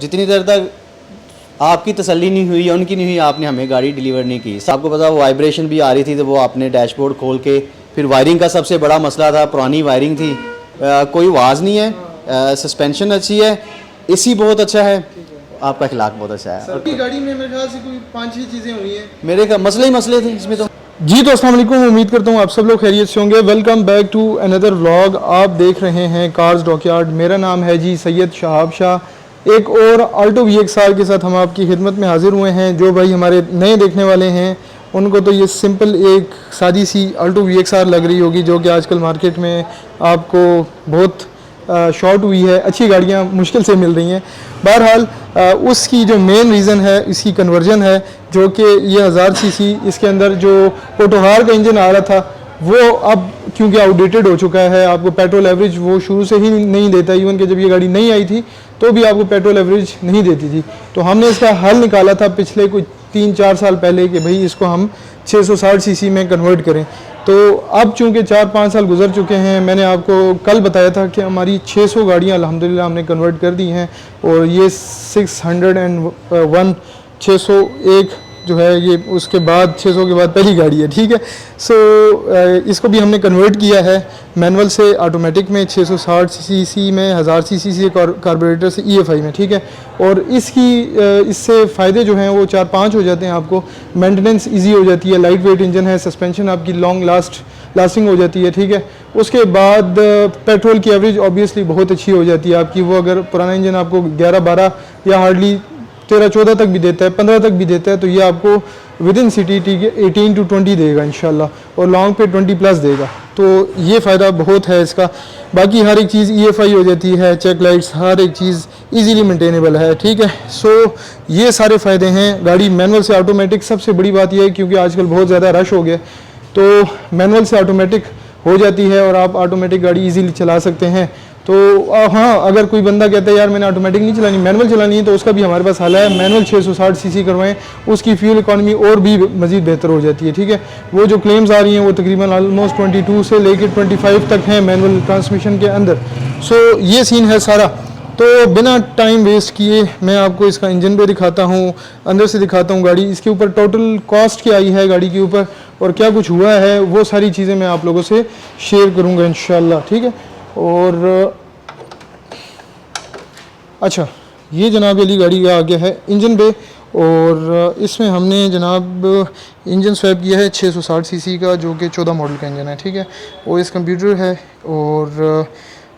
जितनी देर तक आपकी तसल्ली नहीं हुई या उनकी नहीं हुई, आपने हमें गाड़ी डिलीवर नहीं की। आपको पता वो वाइब्रेशन भी आ रही थी, तो वो आपने डैशबोर्ड खोल के, फिर वायरिंग का सबसे बड़ा मसला था, पुरानी वायरिंग थी, कोई आवाज़ नहीं है, सस्पेंशन अच्छी है, एसी बहुत अच्छा है, आपका अखलाक बहुत अच्छा है। आपकी गाड़ी में मेरे ख्याल से कोई 5-6 चीज़ें हुई हैं। मेरे का मसले ही मसले थे इसमें तो। जी तो अस्सलाम वालेकुम, उम्मीद करता हूँ आप सब लोग खैरियत से होंगे। Welcome back to another vlog. आप देख रहे हैं कार्स डॉकयार्ड। मेरा नाम है जी सैयद शहाब शाह। एक और आल्टो VXR के साथ हम आपकी खिदमत में हाजिर हुए हैं। जो भाई हमारे नए देखने वाले हैं उनको तो ये सिंपल एक सादी सी आल्टो VXR लग रही होगी, जो कि आजकल मार्केट में आपको बहुत शॉर्ट हुई है। अच्छी गाड़ियाँ मुश्किल से मिल रही हैं। बहरहाल उसकी जो मेन रीज़न है इसकी कन्वर्जन है, जो कि ये 1000 सीसी इसके अंदर जो पोटोहार का इंजन आ रहा था वो अब क्योंकि आउटडेटेड हो चुका है। आपको पेट्रोल एवरेज वो शुरू से ही नहीं देता। इवन कि जब ये गाड़ी नहीं आई थी तो भी आपको पेट्रोल एवरेज नहीं देती थी। तो हमने इसका हल निकाला था पिछले कुछ 3-4 साल पहले कि भाई इसको हम 660 सीसी में कन्वर्ट करें। तो अब चूँकि 4-5 साल गुजर चुके हैं, मैंने आपको कल बताया था कि हमारी 600 गाड़ियाँ अल्हम्दुलिल्लाह हमने कन्वर्ट कर दी हैं। और ये 601 601 जो है ये उसके बाद 600 के बाद पहली गाड़ी है। ठीक है। सो इसको भी हमने कन्वर्ट किया है मैनुअल से ऑटोमेटिक में, 660 सीसी में, 1000 सीसी से कार्बोरेटर से EFI में। ठीक है। और इससे फ़ायदे जो हैं वो 4-5 हो जाते हैं। आपको मेंटेनेंस इजी हो जाती है, लाइट वेट इंजन है, सस्पेंशन आपकी लॉन्ग लास्टिंग हो जाती है। ठीक है। उसके बाद पेट्रोल की एवरेज ऑब्वियसली बहुत अच्छी हो जाती है आपकी। वो अगर पुराना इंजन आपको 11-12 या हार्डली 13-14 तक भी देता है, 15 तक भी देता है, तो ये आपको विद इन सिटी 18 to 20 देगा इंशाल्लाह, और लॉन्ग पे 20+ देगा। तो ये फ़ायदा बहुत है इसका। बाकी हर एक चीज़ EFI हो जाती है, चेक लाइट्स, हर एक चीज़ इजीली मेंटेनेबल है। ठीक है। सो ये सारे फ़ायदे हैं। गाड़ी मैनुअल से ऑटोमेटिक, सबसे बड़ी बात यह है क्योंकि आजकल बहुत ज़्यादा रश हो गया, तो मैनुअल से ऑटोमेटिक हो जाती है और आप ऑटोमेटिक गाड़ी इजीली चला सकते हैं। तो हाँ, अगर कोई बंदा कहता है यार मैंने ऑटोमेटिक नहीं चलानी, मैनुअल चलानी है, तो उसका भी हमारे पास हल है। मैनुअल 660 सीसी करवाएं, उसकी फ्यूल इकॉनमी और भी मज़ीद बेहतर हो जाती है। ठीक है। वो जो क्लेम्स आ रही हैं वो तकरीबन ऑलमोस्ट 22 से लेकर 25 तक हैं मैनुअल ट्रांसमिशन के अंदर। सो ये सीन है सारा। तो बिना टाइम वेस्ट किए मैं आपको इसका इंजन भी दिखाता हूँ, अंदर से दिखाता हूँ गाड़ी, इसके ऊपर टोटल कॉस्ट क्या आई है गाड़ी के ऊपर और क्या कुछ हुआ है, वो सारी चीज़ें मैं आप लोगों से शेयर करूँगा इंशाल्लाह। ठीक है। और अच्छा, ये जनाब अली गाड़ी का आ गया है इंजन बे, और इसमें हमने जनाब इंजन स्वैप किया है 660 सीसी का, जो कि 14 मॉडल का इंजन है। ठीक है। OS कंप्यूटर है और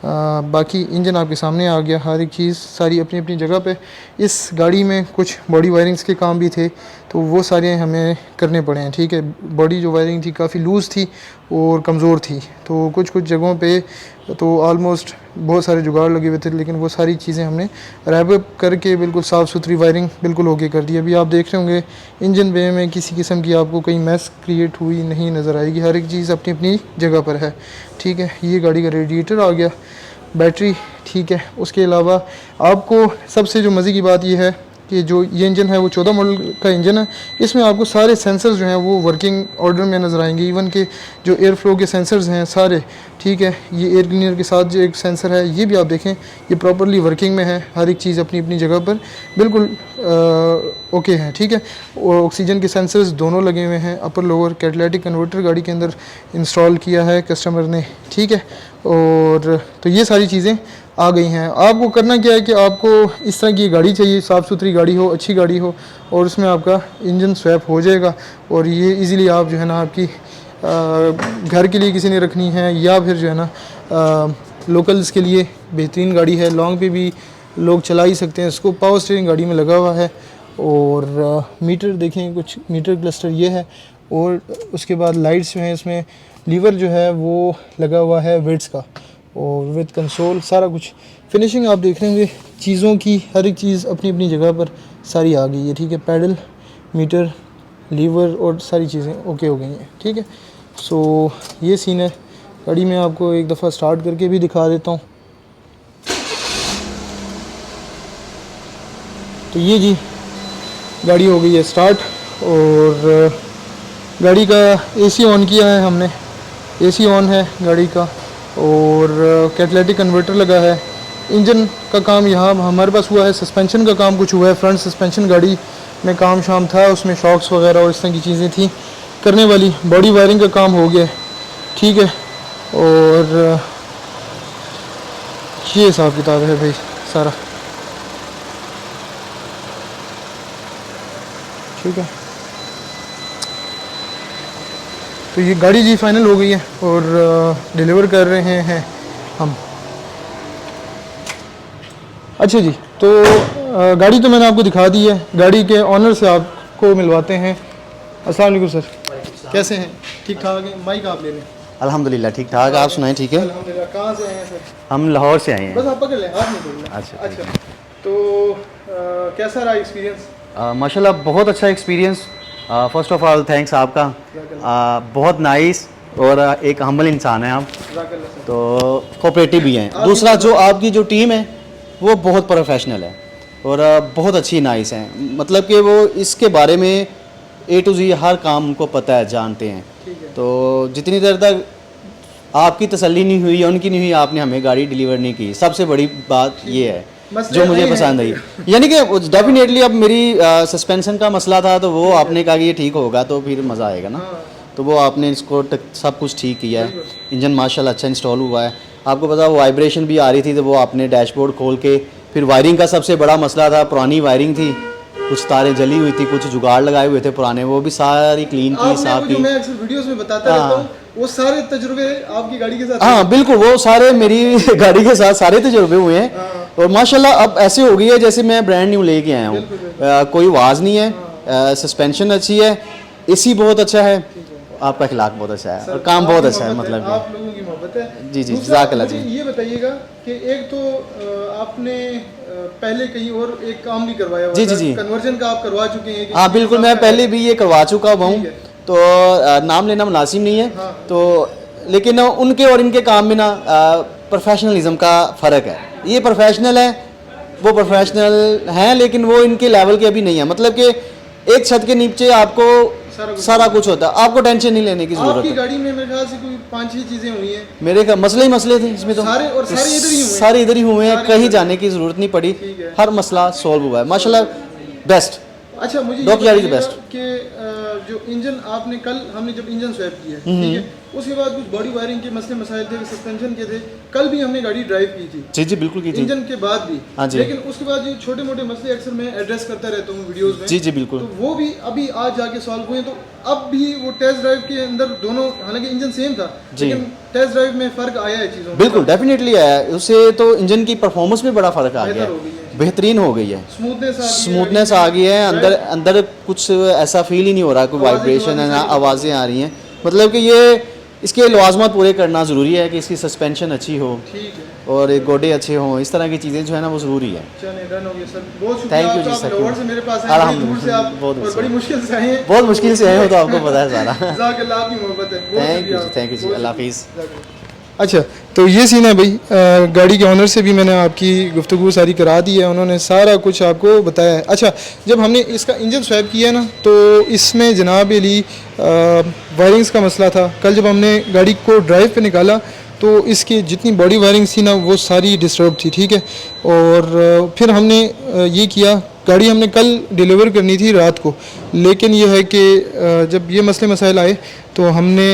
बाकी इंजन आपके सामने आ गया। हर एक चीज़ सारी अपनी अपनी जगह पे। इस गाड़ी में कुछ बॉडी वायरिंग्स के काम भी थे, तो वो सारे हमें करने पड़े हैं। ठीक है। बॉडी जो वायरिंग थी काफ़ी लूज़ थी और कमज़ोर थी, तो कुछ जगहों पे तो आलमोस्ट बहुत सारे जुगाड़ लगे हुए थे, लेकिन वो सारी चीज़ें हमने रैप अप करके बिल्कुल साफ़ सुथरी वायरिंग बिल्कुल ओके कर दी। अभी आप देख रहे होंगे इंजन बे में किसी किस्म की आपको कहीं मैस क्रिएट हुई नहीं नज़र आएगी। हर एक चीज़ अपनी अपनी जगह पर है। ठीक है। ये गाड़ी का रेडिएटर आ गया, बैटरी। ठीक है। उसके अलावा आपको सबसे जो मज़े की बात यह है कि जो ये इंजन है वो 14 मॉडल का इंजन है। इसमें आपको सारे सेंसर्स जो हैं वो वर्किंग ऑर्डर में नज़र आएंगे। इवन के जो एयर फ्लो के सेंसर्स हैं सारे, ठीक है, ये एयर क्लीनर के साथ जो एक सेंसर है ये भी आप देखें ये प्रॉपर्ली वर्किंग में है। हर एक चीज़ अपनी अपनी जगह पर बिल्कुल ओके है। ठीक है। ऑक्सीजन के सेंसर्स दोनों लगे हुए हैं। अपर लोअर कैटालिटिक कन्वर्टर गाड़ी के अंदर इंस्टॉल किया है कस्टमर ने। ठीक है। और तो ये सारी चीज़ें आ गई हैं। आपको करना क्या है कि आपको इस तरह की गाड़ी चाहिए, साफ़ सुथरी गाड़ी हो, अच्छी गाड़ी हो, और उसमें आपका इंजन स्वैप हो जाएगा। और ये इजीली आप जो है ना आपकी घर के लिए किसी ने रखनी है या फिर जो है ना लोकल्स के लिए बेहतरीन गाड़ी है। लॉन्ग पे भी लोग चला ही सकते हैं इसको। पावर स्टीयरिंग गाड़ी में लगा हुआ है। और मीटर देखें, कुछ मीटर क्लस्टर ये है। और उसके बाद लाइट्स जो हैं इसमें, लीवर जो है वो लगा हुआ है विड्स का, और विद कंसोल सारा कुछ। फिनिशिंग आप देख रहे होंगे चीज़ों की, हर एक चीज़ अपनी अपनी जगह पर सारी आ गई है। ठीक है। पैडल, मीटर, लीवर और सारी चीज़ें ओके हो गई हैं। ठीक है। सो ये सीन है गाड़ी में। आपको एक दफ़ा स्टार्ट करके भी दिखा देता हूँ। तो ये जी गाड़ी हो गई है स्टार्ट, और गाड़ी का AC ऑन किया है हमने। AC ऑन है गाड़ी का, और कैटालिटिक कन्वर्टर लगा है, इंजन का काम यहाँ हमारे पास हुआ है, सस्पेंशन का काम कुछ हुआ है, फ्रंट सस्पेंशन गाड़ी में काम शाम था, उसमें शॉक्स वगैरह और इस तरह की चीज़ें थी करने वाली। बॉडी वायरिंग का काम हो गया, ठीक है। और ये हिसाब किताब है भाई सारा, ठीक है। तो ये गाड़ी जी फाइनल हो गई है और डिलीवर कर रहे हैं हम। अच्छा जी, तो गाड़ी तो मैंने आपको दिखा दी है, गाड़ी के ऑनर से आपको मिलवाते हैं। अस्सलाम वालेकुम सर, कैसे हैं? ठीक ठाक हैं? माइक आप ले लें। अल्हम्दुलिल्लाह ठीक ठाक, आप सुनाएं? ठीक है। अल्हम्दुलिल्लाह। कहाँ से आए हैं सर? हम लाहौर से आए हैं। बस आप पकड़ लें, हाथ नहीं बोलना। अच्छा, ठीक अच्छा, तो कैसा रहा एक्सपीरियंस? माशाल्लाह बहुत अच्छा experience. First of all thanks आपका, बहुत नाइस और एक हम्बल इंसान है आप, तो कोऑपरेटिव भी हैं। दूसरा जो आपकी जो टीम है वो बहुत प्रोफेशनल है और बहुत अच्छी नाइस है, मतलब कि वो इसके बारे में A to Z हर काम उनको पता है, जानते हैं। तो जितनी देर तक आपकी तसल्ली नहीं हुई या उनकी नहीं हुई, आपने हमें गाड़ी डिलीवर नहीं की, सबसे बड़ी बात ये है जो मुझे पसंद आई। यानी कि डेफिनेटली अब मेरी सस्पेंशन का मसला था, तो वो आपने कहा कि ये ठीक होगा तो फिर मज़ा आएगा ना, तो वो आपने इसको सब कुछ ठीक किया है। इंजन माशाल्लाह अच्छा इंस्टॉल हुआ है। आपको पता वो वाइब्रेशन भी आ रही थी, तो वो आपने डैशबोर्ड खोल के, फिर वायरिंग का सबसे बड़ा मसला था, पुरानी वायरिंग थी, कुछ तारें जली हुई थी, कुछ जुगाड़ लगाए हुए थे पुराने, वो भी सारी क्लीन की, साफ की। मैं अक्सर वीडियोस में बताता रहता हूं, वो सारे तजुर्बे आपकी गाड़ी के साथ। हाँ बिल्कुल, वो सारे मेरी गाड़ी के साथ सारे तजुर्बे हुए हैं और माशाल्लाह अब ऐसे हो गई है जैसे मैं ब्रांड न्यू लेके आया हूँ। कोई आवाज़ नहीं है, सस्पेंशन अच्छी है, एसी बहुत अच्छा है, आपका अखलाक बहुत अच्छा है और काम बहुत अच्छा है, मतलब आप लोगों की मोहब्बत है। जी जी, जज़ाकल्लाह जी। ये बताइएगा कि एक तो आपने पहले कहीं और एक काम भी करवाया हुआ, जी जी जी, कन्वर्जन का आप करवा चुके हैं? हाँ बिल्कुल, मैं पहले भी ये करवा चुका हूँ, तो नाम लेना मुनासिब नहीं है। तो लेकिन उनके और इनके काम में ना प्रोफेशनलिज्म का फ़र्क है। ये प्रोफेशनल है, वो प्रोफेशनल हैं, लेकिन वो इनके लेवल के अभी नहीं है। मतलब कि एक छत के नीचे आपको सारा कुछ होता है, आपको टेंशन नहीं लेने की जरूरत है। आपकी गाड़ी में मेरे ख्याल से कोई 5-6 चीजें हुई हैं। मेरे का मसले ही मसले थे इसमें, तो सारे इधर ही हुए हैं। सारे इधर ही हुए हैं, कहीं जाने की जरूरत नहीं पड़ी, हर मसला सॉल्व हुआ है माशाल्लाह, बेस्ट। अच्छा, मुझे डॉक यारी द बेस्ट कि जो इंजन आपने कल हमने जब इंजन स्वैप किया, ठीक है, उसके बाद कुछ बॉडी वायरिंग के मसले मसाइल थे, सस्पेंशन के थे, कल भी हमने गाड़ी ड्राइव की थी। जी जी बिल्कुल की थी, इंजन के बाद भी। हाँ जी। लेकिन उसके बाद जो छोटे मोटे मसले अक्सर मैं एड्रेस करता रहता हूँ वीडियोस में। जी जी बिल्कुल, तो वो भी अभी आज जाके सॉल्व हुए। तो अब भी वो टेस्ट ड्राइव के अंदर दोनों, हालांकि इंजन सेम था, लेकिन टेस्ट ड्राइव में फ़र्क आया है चीज़ों में। बिल्कुल डेफिनेटली आया है, उससे तो इंजन की परफॉर्मेंस में बड़ा फ़र्क आ गया है, बेहतरीन हो गई है, स्मूथनेस आ गई है, अंदर अंदर कुछ ऐसा फील ही नहीं हो रहा, कोई वाइब्रेशन है ना, आवाज़ें आ रही हैं। मतलब कि ये इसके लवाजमत पूरे करना ज़रूरी है कि इसकी सस्पेंशन अच्छी हो और एक गोडे अच्छे हों, इस तरह की चीज़ें जो है ना वो ज़रूरी है। थैंक यू जी सर, अल्हम्दुलिल्लाह, बड़ी मुश्किल से आए हैं, बहुत मुश्किल से आए हो, तो आपको पता है सारा। थैंक यू जी, अल्लाह हाफिज़। अच्छा, तो ये सीन है भाई, गाड़ी के ऑनर से भी मैंने आपकी गुफ्तगू सारी करा दी है, उन्होंने सारा कुछ आपको बताया है। अच्छा, जब हमने इसका इंजन स्वैप किया ना, तो इसमें जनाब अली वायरिंग्स का मसला था। कल जब हमने गाड़ी को ड्राइव पे निकाला तो इसकी जितनी बॉडी वायरिंग थी ना, वो सारी डिस्टर्ब थी, ठीक है। और फिर हमने ये किया, गाड़ी हमने कल डिलीवर करनी थी रात को, लेकिन यह है कि जब ये मसले मसाइल आए तो हमने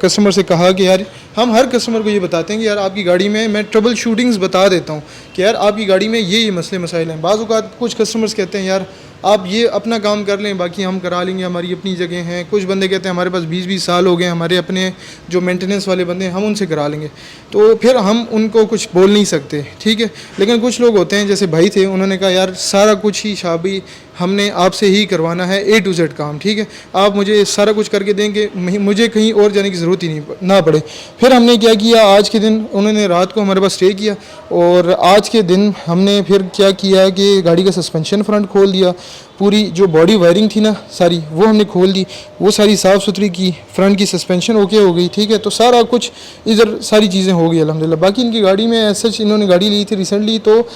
कस्टमर से कहा कि यार, हम हर कस्टमर को ये बताते हैं कि यार आपकी गाड़ी में मैं ट्रबल शूटिंग्स बता देता हूँ कि यार आपकी गाड़ी में ये मसले मसाइल हैं। बाज़ औक़ात कुछ कस्टमर्स कहते हैं यार आप ये अपना काम कर लें, बाकी हम करा लेंगे, हमारी अपनी जगह हैं। कुछ बंदे कहते हैं हमारे पास 20-20 साल हो गए, हमारे अपने जो मेंटेनेंस वाले बंदे हैं हम उनसे करा लेंगे, तो फिर हम उनको कुछ बोल नहीं सकते, ठीक है। लेकिन कुछ लोग होते हैं, जैसे भाई थे, उन्होंने कहा यार सारा कुछ ही शाबी हमने आपसे ही करवाना है, A to Z काम, ठीक है, आप मुझे सारा कुछ करके देंगे, मुझे कहीं और जाने की ज़रूरत ही ना पड़े। फिर हमने क्या किया, आज के दिन उन्होंने रात को हमारे पास स्टे किया और आज के दिन हमने फिर क्या किया कि गाड़ी का सस्पेंशन फ्रंट खोल दिया पूरी जो बॉडी वायरिंग थी ना सारी वो हमने खोल दी, वो सारी साफ़ सुथरी की, फ्रंट की सस्पेंशन ओके हो गई, ठीक है। तो सारा कुछ इधर सारी चीज़ें हो गई अल्हम्दुलिल्लाह। बाकी इनकी गाड़ी में ऐसा इन्होंने गाड़ी ली थी रिसेंटली, तो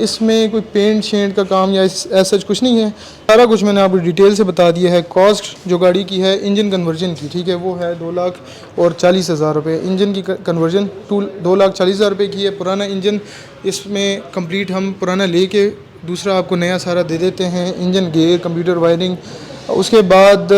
इसमें कोई पेंट शेंट का काम या ऐसा कुछ नहीं है, सारा कुछ मैंने आपको डिटेल से बता दिया है। कॉस्ट जो गाड़ी की है इंजन कन्वर्जन की, ठीक है, वो है 2,40,000 रुपये। इंजन की कन्वर्जन 2,40,000 रुपये की है। पुराना इंजन इसमें कंप्लीट हम पुराना लेके दूसरा आपको नया सारा दे देते हैं। इंजन गेयर कंप्यूटर वायरिंग, उसके बाद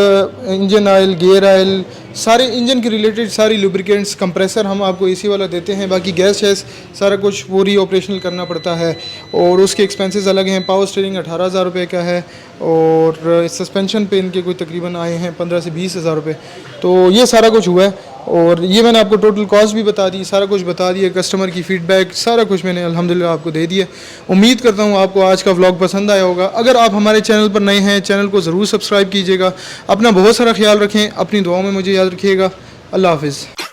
इंजन ऑयल, गियर ऑयल, सारे इंजन के रिलेटेड सारी लुब्रिकेंट्स, कंप्रेसर हम आपको एसी वाला देते हैं। बाकी गैस शैस सारा कुछ वो री ऑपरेशनल करना पड़ता है और उसके एक्सपेंसेस अलग हैं। पावर स्टीयरिंग 18,000 रुपये का है और सस्पेंशन पे इनके कोई तकरीबन आए हैं 15 से 20,000 रुपये। तो ये सारा कुछ हुआ है और ये मैंने आपको टोटल कॉस्ट भी बता दी, सारा कुछ बता दिया, कस्टमर की फ़ीडबैक सारा कुछ मैंने अल्हम्दुलिल्लाह आपको दे दिया। उम्मीद करता हूँ आपको आज का व्लॉग पसंद आया होगा। अगर आप हमारे चैनल पर नए हैं, चैनल को ज़रूर सब्सक्राइब कीजिएगा। अपना बहुत सारा ख्याल रखें, अपनी दुआओं में मुझे याद रखिएगा। अल्लाह हाफ़िज़।